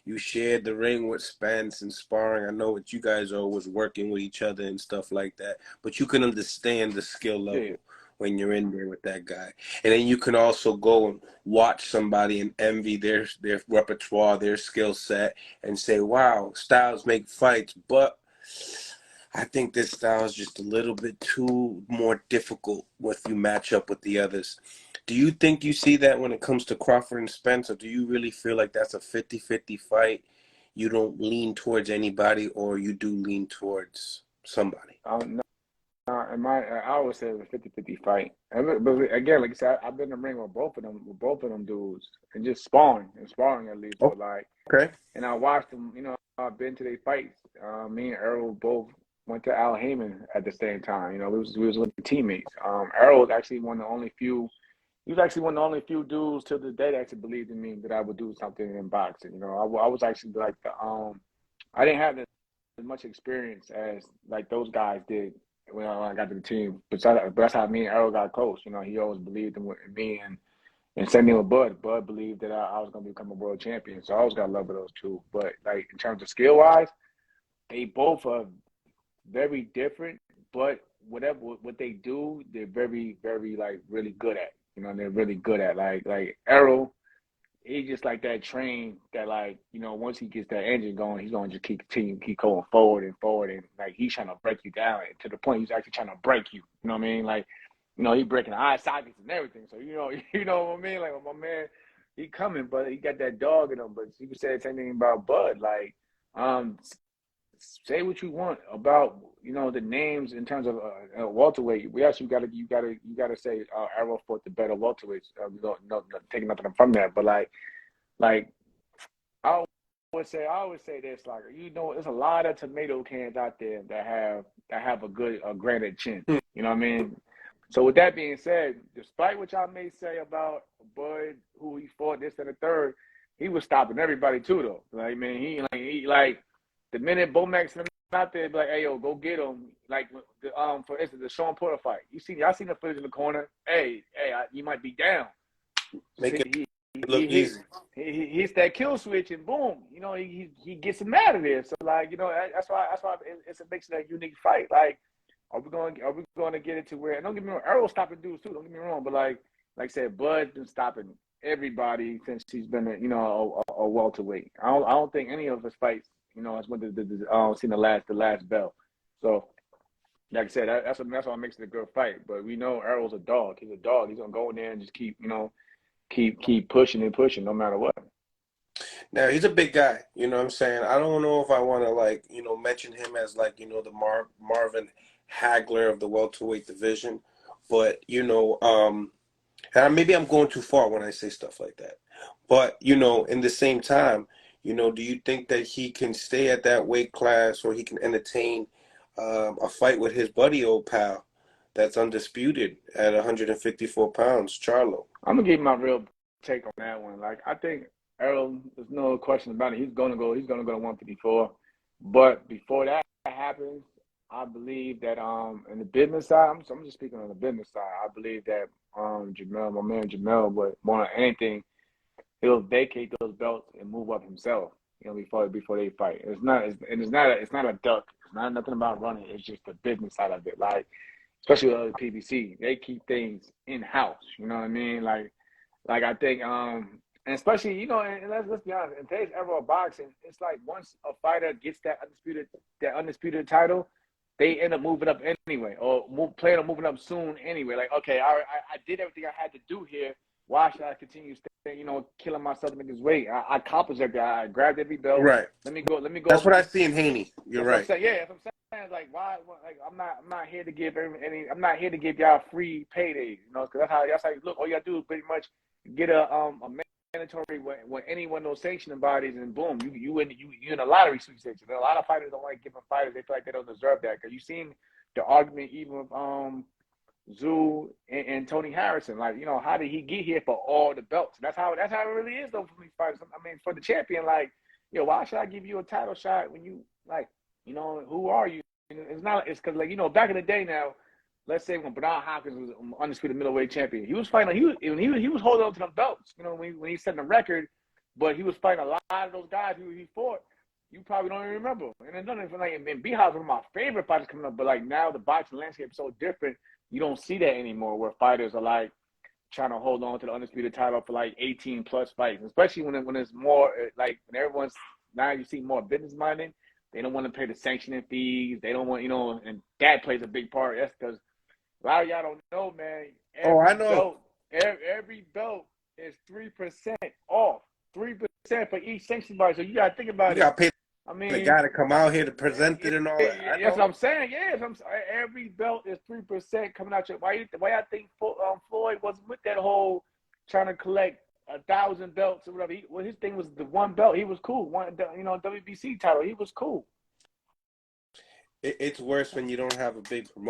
you shared the ring with Spence and sparring. I know that you guys are always working with each other and stuff like that, but you can understand the skill Yeah. level when you're in there with that guy. And then you can also go and watch somebody and envy their repertoire, their skill set, and say, wow, styles make fights, but I think this style is just a little bit too more difficult if you match up with the others. Do you think you see that when it comes to Crawford and Spence, or do you really feel like that's a 50-50 fight? You don't lean towards anybody, or you do lean towards somebody? No, I always say it's a 50-50 fight. But again, like I said, I've been in the ring with both of them dudes, and just sparring at least. But like, Okay. and I watched them. I've been to their fights. Me and Errol both went to Al Heyman at the same time. We was with the teammates. Errol was actually one of the only few. He was actually one of the only few dudes to this day that actually believed in me that I would do something in boxing. I was actually like I didn't have as much experience as like those guys did when I got to the team. But that's how me and Errol got close. He always believed in me and same thing with Bud. Bud believed that I was going to become a world champion. So I always got love for those two. But like in terms of skill wise, they both are very different. But what they do, they're very very like really good at. They're really good at like Errol. He just like that train that like once he gets that engine going, he's gonna just keep going forward and forward, and like he's trying to break you down to the point he's actually trying to break you. You know what I mean? Like he breaking eye sockets and everything. So you know what I mean? Like my man, he coming, but he got that dog in him. But you can say the same thing about Bud. Like say what you want about the names in terms of welterweight. We actually you gotta say Errol fought the better welterweights. No, taking nothing from that, but like I always say this, like there's a lot of tomato cans out there that have a granite chin. You know what I mean? So with that being said, despite what y'all may say about Bud, who he fought this and the third, he was stopping everybody too though. Like man, he like the minute Bomax sent him out there, be like, hey yo, go get him. Like for instance, the Sean Porter fight. Y'all seen the footage in the corner? Hey, you might be down. Make it He look easy. he hits that kill switch and boom, he gets him out of there. So like that's why it makes it a unique fight. Like are we going to get it to where? And don't get me wrong, Errol stopping dudes too. Don't get me wrong, but like I said, Bud's been stopping everybody since he's been a welterweight. I don't think any of his fights has went seen the last bell. So like I said, that's what makes it a good fight. But we know Errol's a dog. He's a dog. He's gonna go in there and just keep pushing and pushing no matter what. Now he's a big guy, you know what I'm saying? I don't know if I want to like, mention him as like, the Marvin Hagler of the welterweight division, but and maybe I'm going too far when I say stuff like that. But, in the same time, do you think that he can stay at that weight class, or he can entertain a fight with his buddy, old pal, that's undisputed at 154 pounds, Charlo? I'm gonna give you my real take on that one. Like I think Errol, there's no question about it. He's gonna go to 154. But before that happens, I believe that in the business side, I'm just speaking on the business side. I believe that my man Jamel, would more than anything, he'll vacate those belts and move up himself. Before they fight. It's not a duck. It's not nothing about running. It's just the business side of it. Like especially with the PBC, they keep things in house. You know what I mean? Like I think and especially and let's be honest, in today's era of boxing, it's like once a fighter gets that undisputed title, they end up moving up anyway, or planning on moving up soon anyway. Like okay, I did everything I had to do here. Why should I continue killing myself to make this weight? I accomplished everything. I grabbed every belt. Right. Let me go. That's what I see in Haney. You're right. That's what I'm saying. Yeah, that's what I'm saying. Like why? Like I'm not here to give any. I'm not here to give y'all free paydays. Because that's how you look. All you gotta do is pretty much get a mandatory when any one of those sanctioning bodies, and boom, you in a lottery sweepstakes. A lot of fighters don't like giving fighters. They feel like they don't deserve that. Because you've seen the argument even with Zoo and Tony Harrison. Like how did he get here for all the belts? That's how it really is though for these fighters. I mean, for the champion, like why should I give you a title shot when you like who are you? It's because like back in the day now. Let's say when Bernard Hopkins was undisputed middleweight champion, he was fighting. He was holding on to them belts. When he set the record, But he was fighting a lot of those guys who he fought. You probably don't even remember. And then nothing like and Beehive's one of my favorite fighters coming up. But like now the boxing landscape is so different. You don't see that anymore where fighters are like trying to hold on to the undisputed title for like 18 plus fights, especially when it's more like when everyone's now you see more business minded. They don't want to pay the sanctioning fees. They don't want and that plays a big part. That's because a lot of y'all don't know, man. Oh, I know. Every belt is 3% off. 3% for each sanction body. So you gotta think You about it. got to pay I the mean, guy to come out here to present it and all that. I that's know. what I'm saying. Yeah, every belt is 3% coming out. Why I think Floyd wasn't with that whole trying to collect 1,000 belts or whatever. His thing was the one belt. He was cool. WBC title. He was cool. It's worse when you don't have a big promotion.